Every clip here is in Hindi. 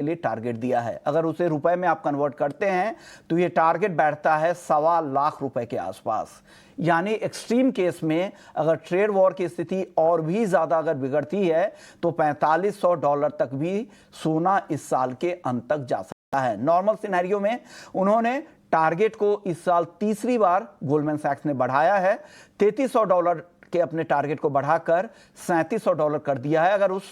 के लिए टारगेट दिया है। अगर उसे रुपए में आप कन्वर्ट करते हैं तो ये टारगेट बैठता है ₹1.25 लाख के आसपास। यानी एक्सट्रीम केस में अगर ट्रेड वॉर की स्थिति और भी ज़्यादा अगर बिगड़ती है तो $4500 तक भी सोना इस साल के अंत तक जा सकता है। नॉर्मल सिनेरियो में उन्होंने टारगेट को इस साल तीसरी बार गोल्डमैन सैक्स ने बढ़ाया है, $3300 के अपने टारगेट को बढ़ाकर $3700 कर दिया है। अगर उस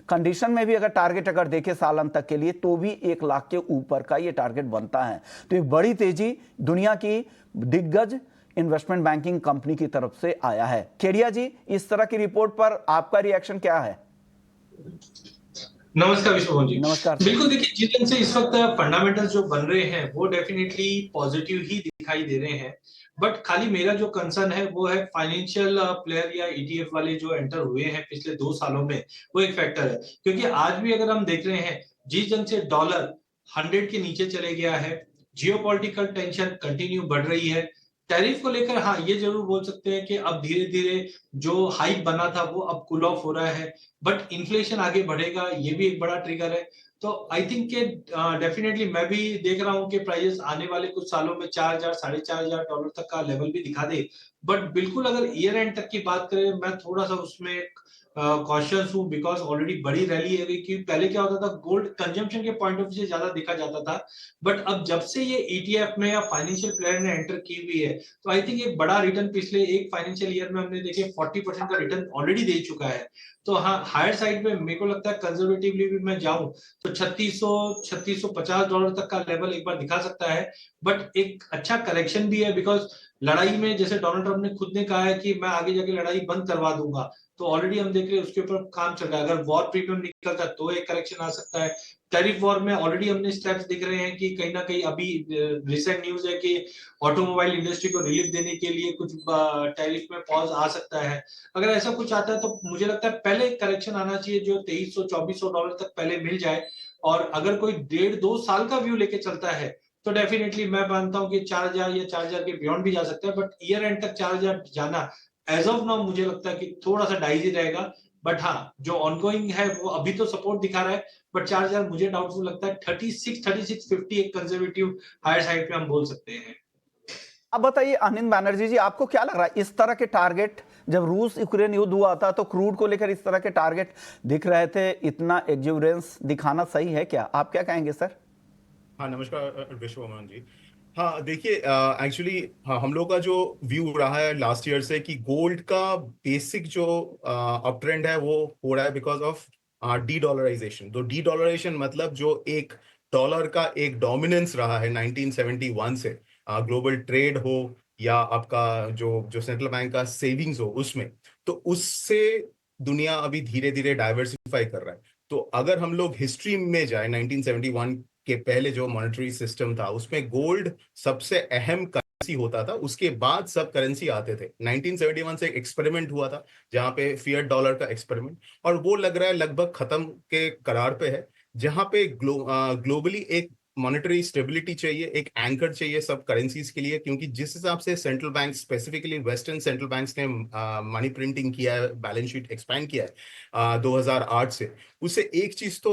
कंडीशन में भी अगर टारगेट अगर देखे साल अंत तक के लिए तो भी 1 लाख के ऊपर का ये टारगेट बनता है। तो एक बड़ी तेजी दुनिया की दिग्गज इन्वेस्टमेंट बैंकिंग कंपनी की तरफ से आया है। केडिया जी, इस तरह की रिपोर्ट पर आपका रिएक्शन क्या है? नमस्कार विश्वभवन जी। नमस्कार सर। बिल्कुल, देखिए जिस ढंग से इस वक्त फंडामेंटल्स जो बन रहे हैं वो डेफिनेटली पॉजिटिव ही दिखाई दे रहे हैं। बट खाली मेरा जो कंसर्न है वो है फाइनेंशियल प्लेयर या ईटीएफ वाले जो एंटर हुए हैं पिछले 2 सालों में, वो एक फैक्टर है। क्योंकि आज भी अगर हम देख रहे हैं जिस ढंग से डॉलर 100 के नीचे चले गया है, जियोपॉलिटिकल टेंशन कंटिन्यू बढ़ रही है, टैरिफ को लेकर हाँ ये जरूर बोल सकते हैं कि अब धीरे धीरे जो हाइक बना था वो अब कूल ऑफ हो रहा है, बट इन्फ्लेशन आगे बढ़ेगा, ये भी एक बड़ा ट्रिगर है। तो आई थिंक के डेफिनेटली मैं भी देख रहा हूँ कि प्राइसेस आने वाले कुछ सालों में 4000 $4500 तक का लेवल भी दिखा दे। बट बिल्कुल अगर ईयर एंड तक की बात करें, मैं थोड़ा सा उसमें कॉशियस हूँ, बिकॉज ऑलरेडी बड़ी रैली है गई। कि पहले क्या होता था, गोल्ड कंजम्पशन के पॉइंट ऑफ व्यू से ज्यादा देखा जाता था, बट अब जब से ये ईटीएफ में या फाइनेंशियल प्लेयर ने एंटर की हुई है, तो आई थिंक एक बड़ा रिटर्न पिछले एक फाइनेंशियल ईयर में हमने देखे 40% का रिटर्न ऑलरेडी दे चुका है। तो हाँ, हायर साइड में मेरे को लगता है कंजर्वेटिवली भी मैं जाऊं तो 3650 तक का लेवल एक बार दिखा सकता है। बट एक अच्छा करेक्शन भी है, बिकॉज लड़ाई में जैसे डोनाल्ड ट्रंप ने खुद ने कहा है कि मैं आगे जाके लड़ाई बंद करवा दूंगा, तो ऑलरेडी हम देख रहे हैं उसके ऊपर काम चल रहा है। अगर वॉर प्रीमियम निकलता है तो एक करेक्शन आ सकता है। टैरिफ वॉर में ऑलरेडी हमने स्टेप्स दिख रहे हैं कि कहीं ना कहीं अभी रिसेंट न्यूज है कि ऑटोमोबाइल इंडस्ट्री को रिलीफ देने के लिए कुछ टैरिफ में पॉज आ सकता है। अगर ऐसा कुछ आता है तो मुझे लगता है पहले करेक्शन आना चाहिए जो $2300-2400 तक पहले मिल जाए। और अगर कोई 1.5-2 साल का व्यू लेके चलता है तो डेफिनेटली मैं मानता हूं कि 4000 या 4000 के बियॉन्ड भी जा सकता है। बट ईयर एंड तक 4000 जाना एज ऑफ नाउ मुझे लगता है कि थोड़ा सा डाइजी रहेगा। बट हाँ, जो ऑनगोइंग है वो अभी तो सपोर्ट दिखा रहा है, बट 4000 मुझे डाउटफुल लगता है। 36-3650 एक कंजर्वेटिव हायर साइड पे हम बोल सकते हैं। अब बताइए आनंद बैनर्जी जी, आपको क्या लग रहा है इस तरह के टारगेट, जब रूस यूक्रेन युद्ध हुआ था तो क्रूड को लेकर इस तरह के टारगेट दिख रहे थे, इतना एग्जूबरेंस दिखाना सही है क्या? आप क्या कहेंगे सर? हाँ, नमस्कार विश्वमोहन जी। हाँ, देखिए एक्चुअली हाँ, हम लोग का जो व्यू रहा है लास्ट ईयर से कि गोल्ड का बेसिक जो अप ट्रेंड है वो हो रहा है बिकॉज ऑफ डी डॉलराइजेशन। तो डी डॉलराइजेशन मतलब जो एक डॉलर का एक डोमिनेंस रहा है 1971 से, ग्लोबल ट्रेड हो या आपका जो जो सेंट्रल बैंक का सेविंग्स हो उसमें, तो उससे दुनिया अभी धीरे धीरे डाइवर्सिफाई कर रहा है। तो अगर हम लोग हिस्ट्री में जाए 1971 के पहले जो मॉनेटरी सिस्टम था उसमें गोल्ड सबसे अहम करेंसी होता था, उसके बाद सब करेंसी आते थे। 1971 से एक एक्सपेरिमेंट हुआ था जहां पे फिएट डॉलर का एक्सपेरिमेंट, और वो लग रहा है लगभग खत्म के करार पे है। जहां पे ग्लोबली एक मॉनेटरी स्टेबिलिटी चाहिए, एक एंकर चाहिए सब करेंसीज के लिए, क्योंकि जिस हिसाब से central bank specifically western central banks ने मनी प्रिंटिंग किया है, बैलेंस शीट एक्सपैंड किया है 2008 से, उससे एक चीज तो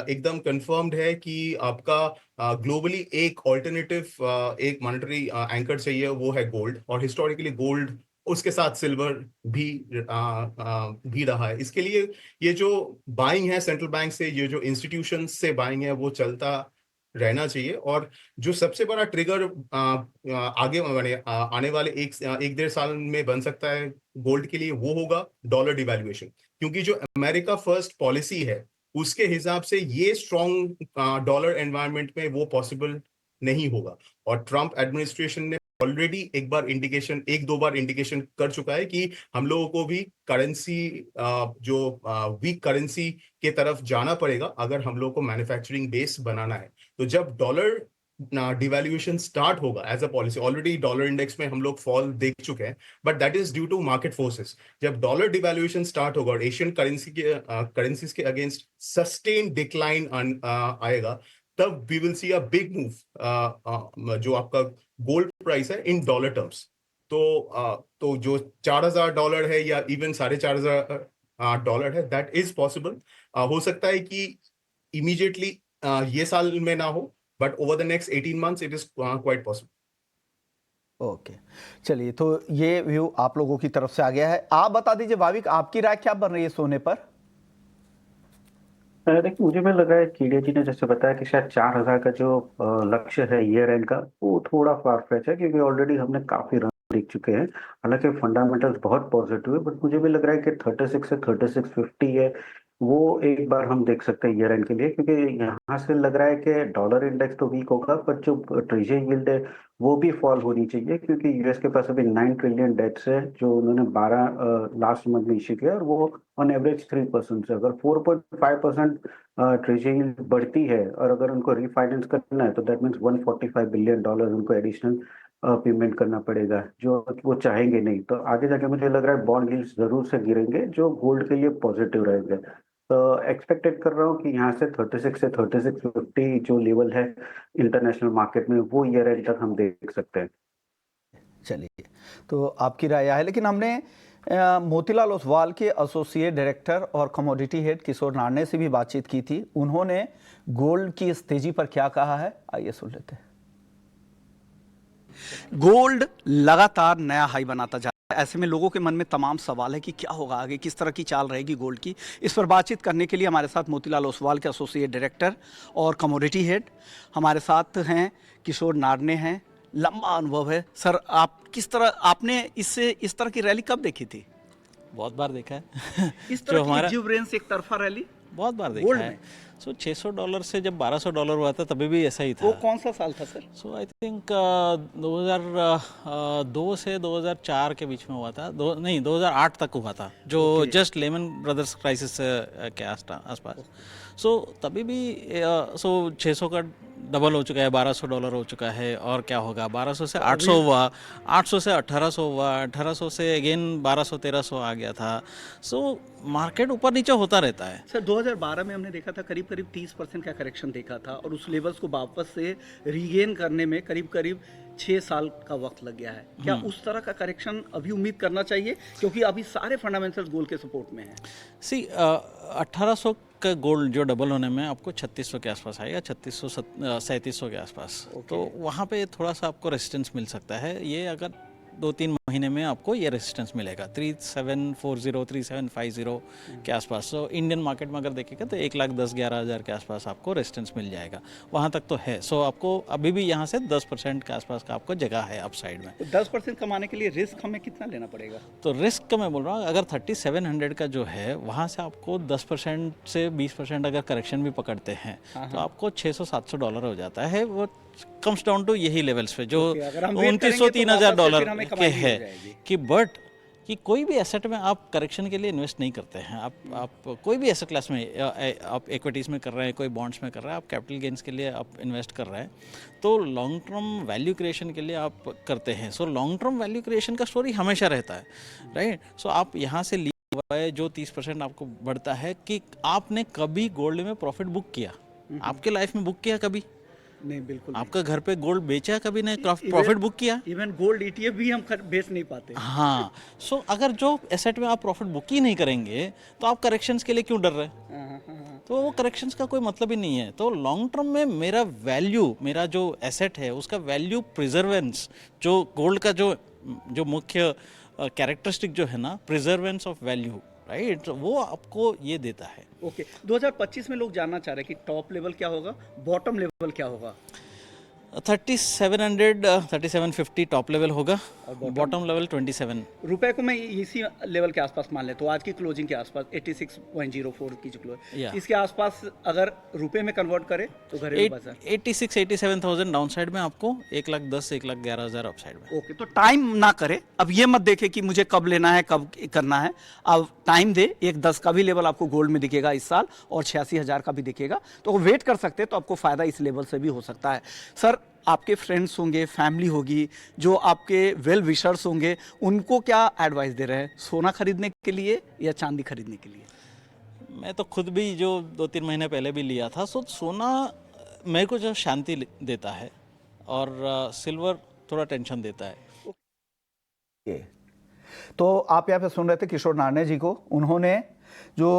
एकदम कंफर्म्ड है कि आपका ग्लोबली एक ऑल्टरनेटिव एक मॉनेटरी एंकर चाहिए, वो है गोल्ड। और हिस्टोरिकली गोल्ड, उसके साथ सिल्वर भी भी रहा है। इसके लिए ये जो बाइंग है सेंट्रल बैंक से, ये जो इंस्टीट्यूशन से बाइंग है, वो चलता रहना चाहिए। और जो सबसे बड़ा ट्रिगर आगे आने वाले एक 1.5 साल में बन सकता है गोल्ड के लिए, वो होगा डॉलर डिवैल्यूएशन। क्योंकि जो अमेरिका फर्स्ट पॉलिसी है उसके हिसाब से ये स्ट्रॉन्ग डॉलर एनवायरनमेंट में वो पॉसिबल नहीं होगा। और ट्रम्प एडमिनिस्ट्रेशन ने ऑलरेडी एक दो बार इंडिकेशन कर चुका है कि हम लोगों को भी करेंसी जो वीक करेंसी के तरफ जाना पड़ेगा अगर हम लोगों को मैन्युफैक्चरिंग बेस बनाना है। तो जब डॉलर डिवैल्यूएशन स्टार्ट होगा as a policy, already dollar index में हम लोग फॉल देख चुके हैं, but that is due to market forces. जब डॉलर डिवैल्यूएशन स्टार्ट होगा और एशियन करेंसीज के अगेंस्ट सस्टेन डिक्लाइन आएगा, तब we will see a big move जो आपका गोल्ड प्राइस है इन डॉलर टर्म्स। तो जो $4000 है या इवन $4500 है, दैट इज पॉसिबल। हो सकता है कि इमीडिएटली ये साल में ना हो, but over the next 18 months it is quite possible. Okay, चलिए, तो ये व्यू आप लोगों की तरफ से आ गया है। आप बता दीजिए भाविक, आपकी राय क्या बन रही है सोने पर? देखिए, मुझे में लग रहा है कीड़े जी ने जैसे बताया कि शायद 4,000 का जो लक्ष्य है ईयर एंड का, वो थोड़ा फार फेच है, क्योंकि ऑलरेडी हमने काफी रन देख चुके हैं। हालांकि फंडामेंटल्स बहुत पॉजिटिव है, बट मुझे भी लग रहा है कि 36 से 3650 है, वो एक बार हम देख सकते हैं ईयर एंड के लिए, क्योंकि यहाँ से लग रहा है कि डॉलर इंडेक्स तो वीक होगा, पर जो ट्रेजरी यील्ड है वो भी फॉल होनी चाहिए, क्योंकि यूएस के पास अभी 9 ट्रिलियन डेट्स है जो उन्होंने 12 लास्ट मंथ में इश्यू किया, और वो ऑन एवरेज 3% से, अगर 4.5% ट्रेजरी यील्ड बढ़ती है और अगर उनको रीफाइनेंस करना है, तो दैट मीन्स $145 बिलियन उनको एडिशनल पेमेंट करना पड़ेगा, जो वो चाहेंगे नहीं। तो आगे जाके मुझे लग रहा है बॉन्ड यील्ड्स जरूर से गिरेंगे, जो गोल्ड के लिए पॉजिटिव रहेंगे। तो एक्सपेक्टेड कर रहा हूँ कि यहाँ से 36 से 3650 जो लेवल है इंटरनेशनल मार्केट में, वो ईयर एंड तक हम देख सकते हैं। चलिए, तो आपकी राय है, लेकिन हमने मोतीलाल ओसवाल के एसोसिएट डायरेक्टर और कमोडिटी हेड किशोर नारने से भी बातचीत की थी। उन्होंने गोल्ड की इस तेजी पर क्या कहा है, आइए सुन लेते हैं। गोल्ड लगातार नया हाई बनाता जा रहा है, ऐसे में लोगों के मन में तमाम सवाल है कि क्या होगा आगे, किस तरह की चाल रहेगी गोल्ड की। इस पर बातचीत करने के लिए हमारे साथ मोतीलाल ओसवाल के एसोसिएट डायरेक्टर और कमोडिटी हेड हमारे साथ हैं, किशोर नारने हैं। लंबा अनुभव है सर, आप किस तरह, आपने इस तरह की रैली कब देखी थी? बहुत बार देखा है। इस तरह की एक्सुबरेंस, एक तरफा रैली बहुत बार देखा है। सो $600 से जब $1200 हुआ था तभी भी ऐसा ही था। वो कौन सा साल था सर? सो आई थिंक 2002 से 2004 के बीच में हुआ था। 2008 तक हुआ था, जो जस्ट लेमन ब्रदर्स क्राइसिस के आसपास। सो तभी भी 600 का डबल हो चुका है, $1200 हो चुका है। और क्या होगा, 1200 से 800 हुआ, 800 से 1800 हुआ, 1800 से अगेन 1200-1300 आ गया था। सो मार्केट ऊपर नीचे होता रहता है। सर 2012 में हमने देखा था करीब 30% का करेक्शन देखा था, और उस लेवल्स को वापस से रीगेन करने में करीब 6 साल का वक्त लग गया है। क्या उस तरह का करेक्शन अभी उम्मीद करना चाहिए, क्योंकि अभी सारे फंडामेंटल्स गोल्ड के सपोर्ट में हैं? 1800 का गोल्ड जो डबल होने में आपको 3600 के आसपास आएगा, 3700 के आसपास। तो वहाँ पे थोड़ा सा आपको रेजिस्टेंस मिल सकता है। ये अगर 2-3 महीने में आपको ये रेजिस्टेंस मिलेगा 3740 3750 के आसपास। तो इंडियन मार्केट में अगर देखेगा तो 1,10,11,000 के आसपास आपको रेजिस्टेंस मिल जाएगा, वहाँ तक तो है। सो आपको अभी भी यहाँ से 10% के आसपास का आपको जगह है अपसाइड में। तो 10% कमाने के लिए रिस्क हमें कितना लेना पड़ेगा? तो रिस्क का मैं बोल रहा हूँ, अगर 3700 का जो है वहाँ से आपको 10% से 20% अगर करेक्शन भी पकड़ते हैं तो आपको $600-700 हो जाता है। वो कम्स डाउन टू यही लेवल्स पे जो $2,900-3,000 के है कि बट कि कोई भी एसेट में आप करेक्शन के लिए इन्वेस्ट नहीं करते हैं। आप कोई भी एसेट क्लास में, आप इक्विटीज़ में कर रहे हैं, कोई बॉन्ड्स में कर रहे हैं, आप कैपिटल गेन्स के लिए आप इन्वेस्ट कर रहे हैं, तो लॉन्ग टर्म वैल्यू क्रिएशन के लिए आप करते हैं। So long term value creation का स्टोरी हमेशा रहता है, राइट। सो आप यहाँ से लिए हुआ है जो 30% आपको बढ़ता है, कि आपने कभी गोल्ड में प्रॉफिट बुक किया आपके लाइफ में? बुक किया कभी नहीं, बिल्कुल। आपका घर पे गोल्ड बेचा कभी नहीं, प्रॉफिट बुक किया? इवन गोल्ड ETF भी हम बेच नहीं पाते। हाँ। सो अगर जो एसेट में आप प्रॉफिट बुक ही नहीं करेंगे तो आप करेक्शंस के लिए क्यों डर रहे हैं? तो वो करेक्शंस का कोई मतलब ही नहीं है। तो लॉन्ग टर्म में मेरा वैल्यू, मेरा जो एसेट है उसका वैल्यू प्रिजर्वेंस, जो गोल्ड का जो मुख्य कैरेक्टरिस्टिक जो है ना, प्रिजर्वेंस ऑफ वैल्यू, राइट, वो आपको ये देता है। ओके, 2025 में लोग जानना चाह रहे हैं कि टॉप लेवल क्या होगा, बॉटम लेवल क्या होगा? 3750 टॉप लेवल होगा और बॉटम लेवल 27। रुपए को मैं इसी लेवल के आसपास मान ले तो आज की क्लोजिंग के आसपास 86.04 की जो क्लोज, इसके आसपास अगर रुपए में कन्वर्ट करें तो घरेलू बाजार 86-87,000 डाउन साइड में, आपको 1,10,000-1,11,000 अप साइड में। ओके, तो टाइम ना करे, अब ये मत देखे कि मुझे कब लेना है कब करना है, अब टाइम दे। 1,10 का भी लेवल आपको गोल्ड में दिखेगा इस साल और 86,000 का भी दिखेगा, तो वेट कर सकते हैं, तो आपको फायदा इस लेवल से भी हो सकता है। सर आपके फ्रेंड्स होंगे, फैमिली होगी, जो आपके वेल विशर्स होंगे, उनको क्या एडवाइस दे रहे हैं, सोना खरीदने के लिए या चांदी खरीदने के लिए? मैं तो खुद भी जो 2-3 महीने पहले भी लिया था। सो सोना मेरे को जो शांति देता है और सिल्वर थोड़ा टेंशन देता है। तो आप यहाँ पे सुन रहे थे किशोर नारने जी को। उन्होंने जो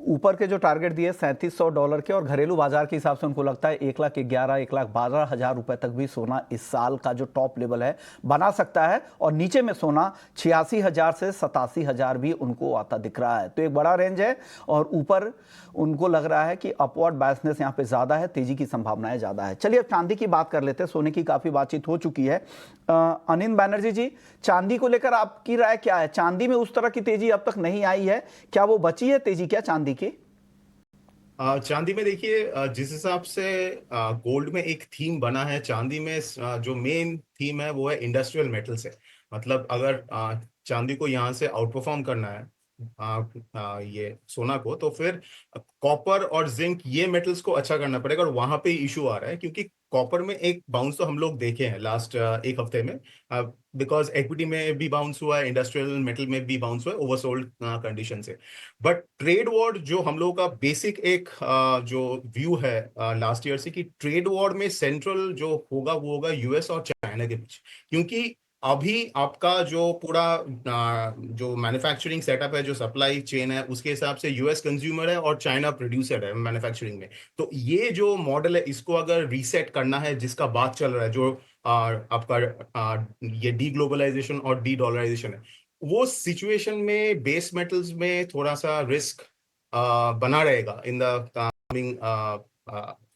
ऊपर के जो टारगेट दिए $3700 के, और घरेलू बाजार के हिसाब से उनको लगता है 1,11,000 1,12,000 रुपए तक भी सोना इस साल का जो टॉप लेवल है बना सकता है, और नीचे में सोना 86,000 से 87,000 भी उनको आता दिख रहा है। तो एक बड़ा रेंज है, और ऊपर उनको लग रहा है कि अपवर्ड बायसनेस यहाँ पे ज़्यादा है, तेजी की संभावनाएं ज़्यादा है। चलिए अब चांदी की बात कर लेते हैं, सोने की काफ़ी बातचीत हो चुकी है। अनिल बैनर्जी जी, चांदी को लेकर आपकी राय क्या है? चांदी में उस तरह की तेजी अब तक नहीं आई है, क्या वो बची है तेजी क्या चांदी की? चांदी में देखिए, जिस हिसाब से गोल्ड में एक थीम बना है, चांदी में जो मेन थीम है वो है इंडस्ट्रियल मेटल्स है। मतलब अगर चांदी को यहाँ से आउट परफॉर्म करना है ये सोना को, तो फिर कॉपर और जिंक ये मेटल्स को अच्छा करना पड़ेगा, और वहां पे इशू आ रहा है क्योंकि कॉपर में एक बाउंस तो हम लोग देखे हैं लास्ट एक हफ्ते में, बिकॉज इक्विटी में भी बाउंस हुआ है, इंडस्ट्रियल मेटल में भी बाउंस हुआ है ओवरसोल्ड कंडीशन से। बट ट्रेड वॉर जो हम लोगों का बेसिक एक जो व्यू है लास्ट ईयर से, कि ट्रेड वॉर में सेंट्रल जो होगा वो होगा यूएस और चाइना के बीच, क्योंकि अभी आपका जो पूरा जो मैन्युफैक्चरिंग सेटअप है, जो सप्लाई चेन है, उसके हिसाब से यूएस कंज्यूमर है और चाइना प्रोड्यूसर है मैन्युफैक्चरिंग में। तो ये जो मॉडल है, इसको अगर रीसेट करना है, जिसका बात चल रहा है, जो आपका ये डी ग्लोबलाइजेशन और डी डॉलराइजेशन है, वो सिचुएशन में बेस मेटल्स में थोड़ा सा रिस्क बना रहेगा इन द कमिंग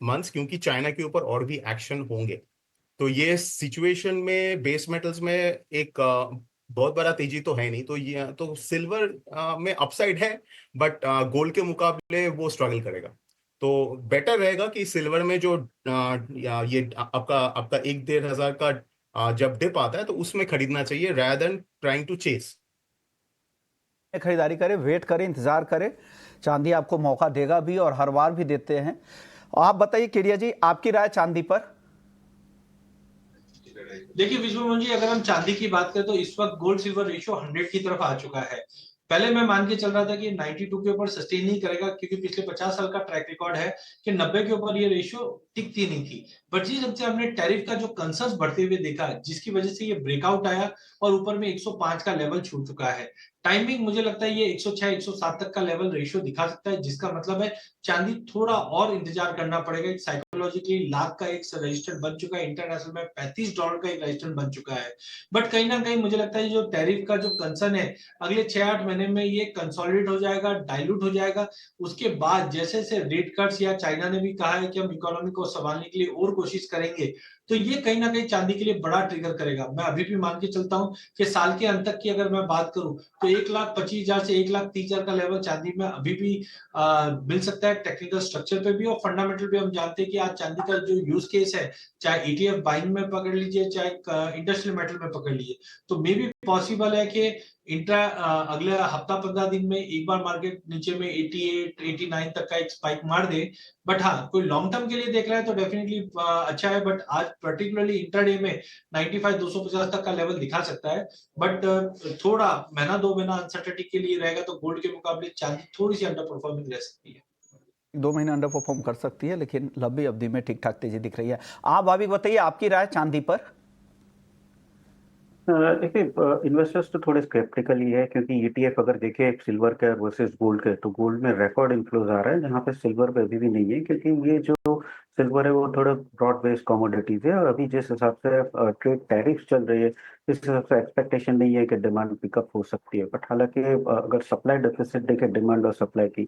मंथ्स, क्योंकि चाइना के ऊपर और भी एक्शन होंगे। तो ये सिचुएशन में बेस मेटल्स में एक बहुत बड़ा तेजी तो है नहीं, तो ये तो सिल्वर में अपसाइड है, बट गोल्ड के मुकाबले वो स्ट्रगल करेगा। तो बेटर रहेगा कि सिल्वर में जो ये आपका आपका 1-1.5 हज़ार का जब डिप आता है, तो उसमें खरीदना चाहिए rather than trying to chase। खरीदारी करें, वेट करें, इंतजार करें, चांदी आपको मौका देगा भी और हर बार भी देते हैं। आप बताइए केडिया जी, आपकी राय चांदी पर? देखिए विश्वमोहन जी, अगर हम चांदी की बात करें तो इस वक्त गोल्ड सिल्वर रेशियो 100 की तरफ आ चुका है। पहले मैं मान के चल रहा था कि 92 के ऊपर सस्टेन नहीं करेगा, क्योंकि पिछले 50 साल का ट्रैक रिकॉर्ड है कि 90 के ऊपर ये रेशियो टिकती नहीं थी। बट जी, जब से हमने टैरिफ का जो कंसर्न्स बढ़ते हुए देखा, जिसकी वजह से ये ब्रेकआउट आया और ऊपर में 105 का लेवल छू चुका है। टाइमिंग मुझे लगता है ये 106-107 तक का लेवल रेशियो दिखा सकता है, जिसका मतलब है चांदी थोड़ा और इंतजार करना पड़ेगा। एक साइकोलॉजिकली लाख का एक रजिस्टर बन चुका है, इंटरनेशनल में $35 का एक रजिस्टर बन चुका है। बट कहीं ना कहीं मुझे लगता है जो टैरिफ का जो कंसर्न है, अगले 6-8 महीने में ये कंसोलिडेट हो जाएगा, डाइल्यूट हो जाएगा। उसके बाद जैसे जैसे रेट कट्स, या चाइना ने भी कहा है कि हम इकोनॉमी को संभालने के लिए और कोशिश करेंगे, तो ये कहीं ना कहीं चांदी के लिए बड़ा ट्रिगर करेगा। मैं अभी भी मान के चलता हूं कि साल के अंत तक की अगर मैं बात करूं तो 1,25,000 से 1,30,000 का लेवल चांदी में अभी भी मिल सकता है, टेक्निकल स्ट्रक्चर पे भी और फंडामेंटल पे। हम जानते हैं कि आज चांदी का जो यूज केस है, चाहे ETF बाइंग में पकड़ लीजिए, चाहे इंडस्ट्रियल मेटल में पकड़ लीजिए, तो मे भी पॉसिबल है कि अगले हफ्ता 15 दिन में एक बार मार्केट नीचे में 88-89 तक का एक स्पाइक मार दे। बट हाँ, कोई लॉन्ग टर्म के लिए देख रहा है तो डेफिनेटली अच्छा है। बट आज पर्टिकुलरली इंट्राडे में 95-250 तक का लेवल दिखा सकता है। बट थोड़ा महीना 2 महीना अनसर्टेनिटी के लिए रहेगा, तो गोल्ड के मुकाबले चांदी थोड़ी सी अंडर परफॉर्मिंग रह सकती है। 2 महीने अंडर परफॉर्म कर सकती है, लेकिन लंबी अवधि में ठीक ठाक तेजी दिख रही है। आप भाभी बताइए, आपकी राय चांदी पर? देखिए, इन्वेस्टर्स तो थोड़े स्केप्टिकल ही है, क्योंकि ETF अगर देखें सिल्वर का वर्सेस गोल्ड का, तो गोल्ड में रिकॉर्ड इन्फ्लोज आ रहा है, जहाँ पे सिल्वर पे अभी भी नहीं है, क्योंकि ये जो सिल्वर है वो थोड़ा ब्रॉड बेस्ड कमोडिटीज है, और अभी जिस हिसाब से ट्रेड टैरिफ चल रही है, इस हिसाब से एक्सपेक्टेशन नहीं है कि डिमांड पिकअप हो सकती है। बट हालांकि अगर सप्लाई डेफिसिट देखे डिमांड और सप्लाई की,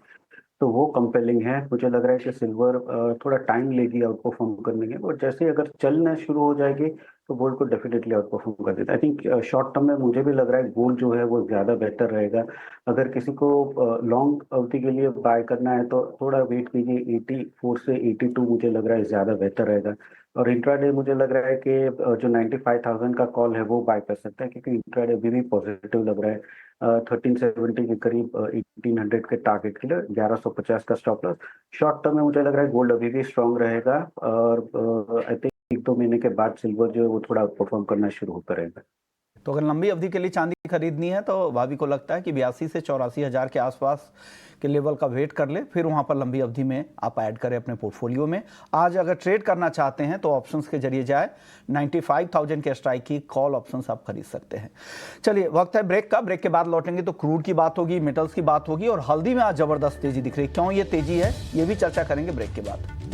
तो वो कंपेलिंग है। मुझे लग रहा है कि सिल्वर थोड़ा टाइम लेगी आउट परफॉर्म करने के, और जैसे अगर चलना शुरू हो जाएगी तो गोल्ड को डेफिनेटली आउट परफॉर्म कर देता है। आई थिंक शॉर्ट टर्म में मुझे भी लग रहा है गोल्ड जो है वो ज़्यादा बेटर रहेगा। अगर किसी को लॉन्ग अवधि के लिए बाय करना है तो थोड़ा वेट कीजिए, 84 से 82 मुझे लग रहा है ज़्यादा बेहतर रहेगा। और इंट्राडे मुझे लग रहा है कि जो 95,000 का कॉल है वो बाय कर सकता है, क्योंकि इंट्राडे अभी भी पॉजिटिव लग रहा है। 1370 के करीब 1800 के टारगेट के लिए 1150 का स्टॉप लॉस। शॉर्ट टर्म में मुझे लग रहा है गोल्ड अभी भी स्ट्रांग रहेगा, और आई थिंक 1-2 महीने के बाद सिल्वर जो है वो थोड़ा परफॉर्म करना शुरू होता रहेगा। तो अगर लंबी अवधि के लिए चांदी खरीदनी है तो भाभी को लगता है कि 82 से 84 हज़ार के आसपास के लेवल का वेट कर ले, फिर वहाँ पर लंबी अवधि में आप ऐड करें अपने पोर्टफोलियो में। आज अगर ट्रेड करना चाहते हैं तो ऑप्शंस के जरिए जाए, 95,000 के स्ट्राइक की कॉल ऑप्शंस आप खरीद सकते हैं। चलिए वक्त है ब्रेक का, ब्रेक के बाद लौटेंगे तो क्रूड की बात होगी, मेटल्स की बात होगी और हल्दी में आज जबरदस्त तेजी दिख रही है। क्यों ये तेजी है ये भी चर्चा करेंगे ब्रेक के बाद।